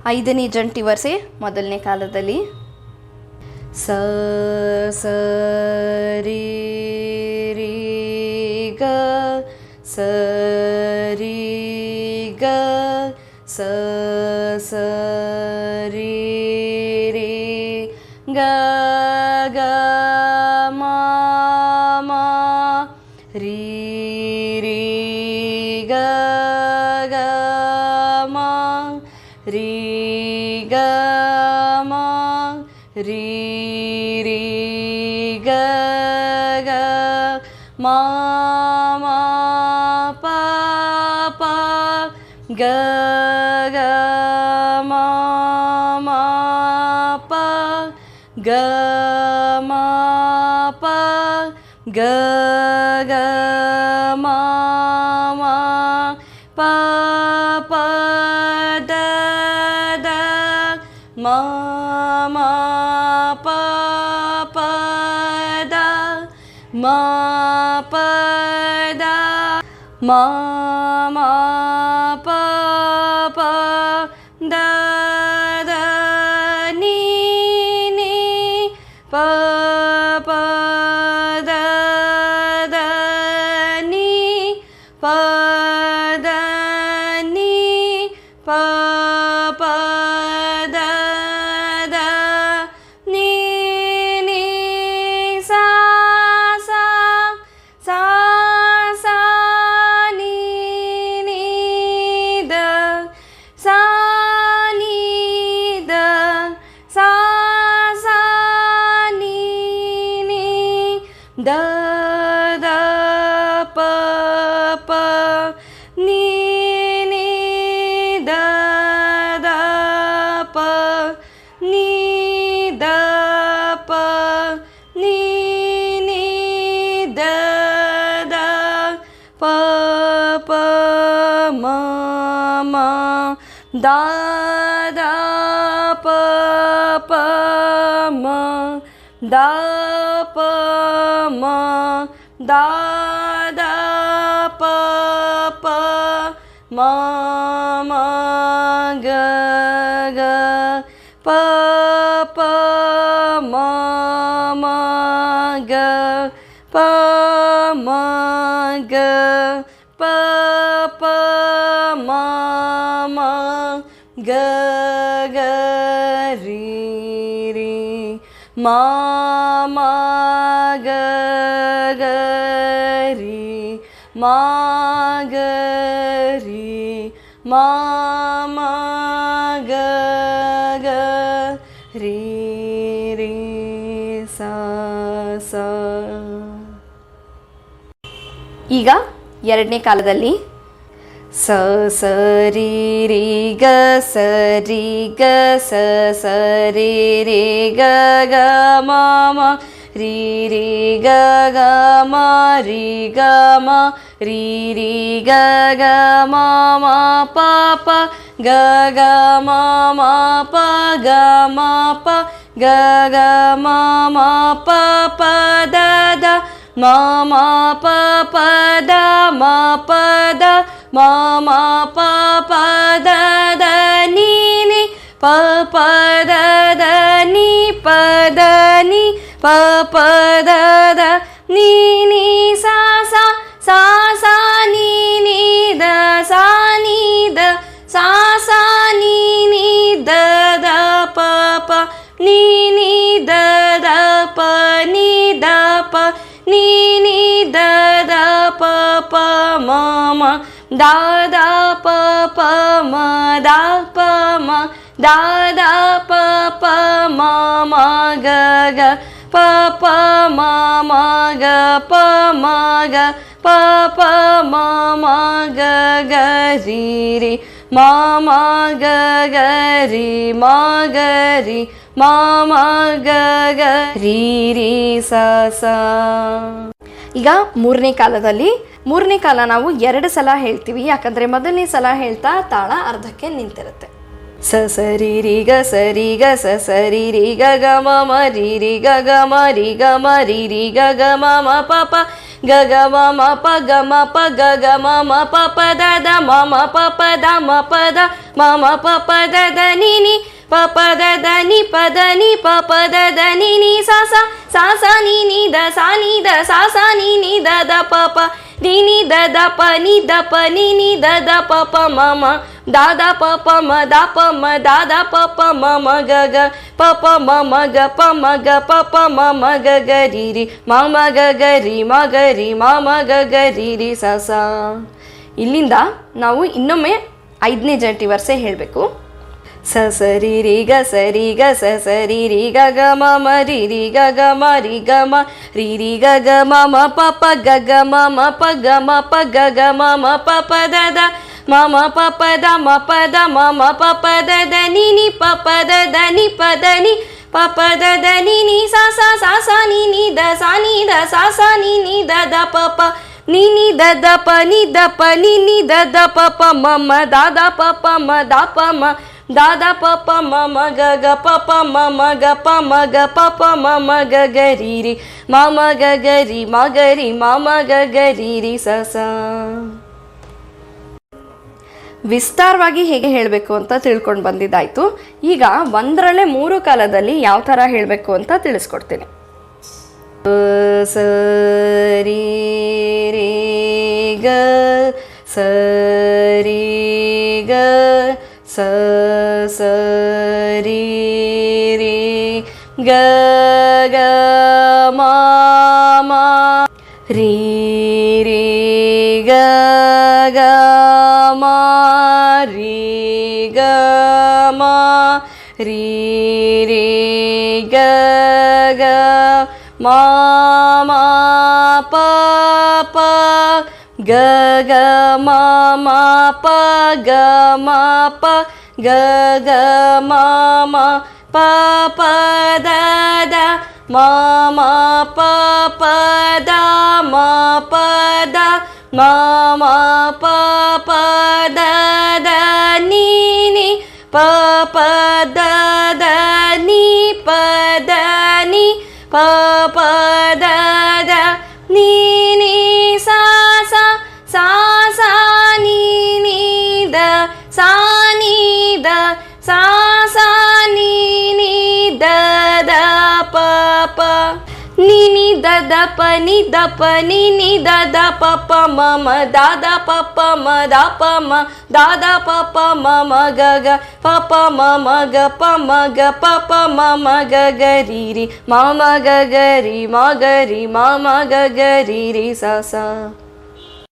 ಐದನೇ ಜಂಟಿ ವರಸೆ ಮೊದಲನೇ ಕಾಲದಲ್ಲಿ ಸ ಸ ರಿ ರಿ ಗ ಸ ರಿ ಗ ಸ ಸ ರಿ ರಿ ಗ ಗ ಮ ಮ ರಿ ರಿ ಗ ಗ ಮ ರಿ ಗ ಮ ರಿ ರಿ ಗ ಗ ಮ ಮ ಪ ಪ ಗ ಗ ಮ ಮ ಪ ಗ ಮ ಪ ಗ ಗ ಮ ಮ ಪ ಪ ದ ದ ಮ ಮ ಪ ಪ ದ ಮ ಪ ದ ಮ ಮ ಪ ಪ ದ ದ ನೀ ನೀ ಪ ಪ ದ ದ ನೀ ಪ ದ ನೀ ಪ ಪ ದ ದ ನೀ ನೀ ಸಾ ಸಾ ಸಾ ಸಾ ನೀ ನೀ ದ ಸಾ ನೀ ದ ಸಾ ಸಾ ನೀ ನೀ ದ ದ ಪ ಪ ನೀ ನೀ ದ ದ ಪ ನೀ ದ ಪ ನೀ ನೀ ದ ದ ಪ ಪ ಮ ಮ ದ ದ ಪ ಪ ಮ ದ ಪ ಮ ದ ದ ಪ ಪ ಮ ಮ ಗ ಗ ಪ ಪ ಮ ಮ ಗ ಪ ಮ ಗ ಪ ಪ ಮ ಮ ಗ ಗ ರಿ ರಿ ಮ ಮ ಗ ಗ ರಿ ಮ ಗ ರಿ ಮ ಮ ಗ ಗ ರಿ ರಿ ಸ ಸ. ಈಗ ಎರಡನೇ ಕಾಲದಲ್ಲಿ ಸ ಸ ರಿ ರಿ ಗ ಸ ರಿ ಗ ಸ ಸ ರಿ ರಿ ಗ ಗ ಮ ಮ ರಿ ರಿ ಗ ಗ ಮ ರಿ ಗ ಮ ರಿ ರಿ ಗ ಗ ಮ ಮ ಪ ಪ ಗ ಗ ಮ ಮ ಪ ಗ ಮ ಪ ಗ ಗ ಮ ಮ ಪ ಪ ದ ದ ಮ ಮ ಪ ಪ ದ ಮ ಪ ದ ಮ ಮ ಪ ಪ ದ ದ ನೀ ನೀ ಪ ಪ ದ ದ ನೀ ಪ ದ ನೀ ಪ ಪ ದ ದ ನೀ ನೀ ಸಾ ಸಾ ಸಾ ಸಾ ನೀ ನೀ ದ ಸಾ ನೀ ದ ಸಾ ಸಾ ನೀ ನೀ ದ ದ ಪ ಪ ನೀ ನೀ ದ ದ ಪ ನೀ ದ ಪ ನೀ ನೀ ದ ದ ಪ ಪ ಮ ಮ ದ ದ ಪ ಪ ಮ ದ ಪ ಮ ದ ದ ಪ ಪ ಮ ಮ ಗ ಗ ಪ ಪ ಮ ಮ ಗ ಪ ಮ ಗ ಪ ಪ ಮ ಮ ಗ ಗ ರಿ ರಿ ಮ ಮ ಗ ಗ ರಿ ಮ ಗ ರಿ ಮ ಮ ಗ ಗ ರಿ ರಿ ಸ ಸ. ಈಗ ಮೂರನೇ ಕಾಲ ನಾವು 2 ಸಲ ಹೇಳ್ತೀವಿ, ಯಾಕಂದರೆ ಮೊದಲನೇ ಸಲ ಹೇಳ್ತಾ ತಾಳ ಅರ್ಧಕ್ಕೆ ನಿಂತಿರುತ್ತೆ. ಸ ಸರಿ ರಿ ಗ ಸರಿ ಗ ಸ ಸರಿ ರಿ ಗ ಗ ಮ ಮ ರಿ ರಿ ಗ ಗ ಮ ರಿ ಗ ಮ ರಿ ರಿ ಗ ಗ ಮ ಮ ಪ ಪ ಗ ಗ ಮ ಮ ಪ ಗ ಮ ಪ ಗ ಗ ಮ ಮ ಪ ಪ ದ ದ ಮ ಮ ಪ ಪ ದ ಮ ಪ ದ ಮ ಮ ಪ ಪ ದ ದ ನಿ ನಿ ಪ ಪ ದ ದ ನಿ ಪ ದ ನಿ ಪ ಪ ದ ದ ನಿ ನಿ ಸ ಸ ಸ ಸ ನಿ ನಿ ದ ಸ ನಿ ದ ಸ ಸ ನಿ ನಿ ದ ದ ಪ ಪ ನಿ ನಿ ದ ದ ಪ ನಿ ದ ಪ ನಿ ನಿ ದ ದ ಪ ಪ ಮ ಮ ದ ದ ಪ ಪ ಮ ದ ಪ ಮ ದ ದ ಪ ಪ ಮ ಮ ಗ ಗ ಪ ಪ ಮ ಮ ಗ ಪ ಮ ಗ ಪ ಪ ಮ ಮ ಗ ಗ ರಿ ರಿ ಮ ಮ ಗ ಗ ರಿ ಮ ಗ ರಿ ಮ ಮ ಗ ಗ ರಿ ರಿ ಸ ಸ. ಇಲ್ಲಿಂದ ನಾವು ಇನ್ನೊಮ್ಮೆ 5ನೇ ಜಂಟಿ ವರ್ಸೆ ಹೇಳಬೇಕು. ಸ ಸರಿ ರಿ ಗ ಸರಿ ಗ ಸ ಸರಿ ರಿ ಗ ಗ ಮ ಮ ರಿ ರಿ ಗ ಗ ಮ ರಿ ಗ ಮ ರಿ ರಿ ಗ ಗ ಮ ಮ ಪ ಪ ಗ ಗ ಮ ಮ ಪ ಗ ಮ ಪ ಗ ಗ ಮ ಮ ಪ ಪ ದ ದ ಮ ಮ ಪ ಪ ದ ಮ ಪ ದ ಮ ಮ ಪ ಪ ದ ದ ನಿ ನಿ ಪ ಪ ದ ದ ನಿ ಪ ದ ನಿ ಪ ಪ ದ ದ ನಿ ನಿ ಸ ಸ ಸ ಸ ನಿ ನಿ ದ ಸ ನಿ ದ ಸ ಸ ನಿ ನಿ ದ ದ ಪ ಪ ನಿ ನಿ ದ ದ ಪ ನಿ ದ ಪ ನಿ ನಿ ದ ದ ಪ ಪ ಮ ಮ ದ ದ ಪ ಪ ಮ ದ ಪ ಮ ದ ದ ಪ ಪ ಮ ಮ ಗ ಗ ಪ ಪ ಮ ಮ ಗ ಪ ಮ ಗ ಪ ಪ ಮ ಮ ಗ ಗ ರಿ ರಿ ಮ ಮ ಗ ಗ ರಿ ಮ ಗ ರಿ ಮ ಮ ಗ ಗ ರಿ ರಿ ಸ ಸ. ವಿಸ್ತಾರವಾಗಿ ಹೇಗೆ ಹೇಳಬೇಕು ಅಂತ ತಿಳ್ಕೊಂಡು ಬಂದಿದ್ದಾಯಿತು. ಈಗ 1ರಲ್ಲೇ 3 ಕಾಲದಲ್ಲಿ ಯಾವ ಥರ ಹೇಳಬೇಕು ಅಂತ ತಿಳಿಸ್ಕೊಡ್ತೀನಿ. ಸ ರಿ ರಿ ಗ ಸ ರಿ ಗ ಸ ಸ ರಿ ರಿ ಗ ಗ ಮ ಮ ರಿ ರಿ ಗ ಗ ಮ ರಿ ಗ ಮ ರಿ ರಿ ಗ ಗ ಮ ಮ ಪ ಪ ಗ ಗ ಮ ಮ ಪ ಗ ಮ ಪ ಗ ಗ ಮ ಮ ಪ ಪ ದ ದ ಮ ಮ ಪ ಪ ದ ಮ ಪ ದ ಮ ಮ ಪ ಪ ದ ದ ನಿ ನಿ ಪ ಪ ದ ದ ನಿ ಪ ದ ನಿ ಪ ಪ ದ ದ ನಿ ನಿ ಸ ಸ ಸ ಸ ನಿ ನಿ ದ ಸ ನಿ ದ ಸ ಸ ನಿ ನಿ ದ ದ ಪ ಪ ನಿ ನಿ ದ ದ ಪ ನಿ ದ ಪ ನಿ ನಿ ದ ದ ಪ ಪ ಮ ಮ ದ ದ ಪ ಪ ಮ ದ ಪ ಮ ದ ದ ಪ ಪ ಮ ಮ ಗ ಗ ಪ ಪ ಮ ಮ ಗ ಪ ಮ ಗ ಪ ಪ ಮ ಮ ಗ ಗ ರಿ ರಿ ಮ ಮ ಗ ಗ ರಿ ಮ ಗ ರಿ ಮ ಮ ಗ ಗ ರಿ ರಿ ಸ ಸ.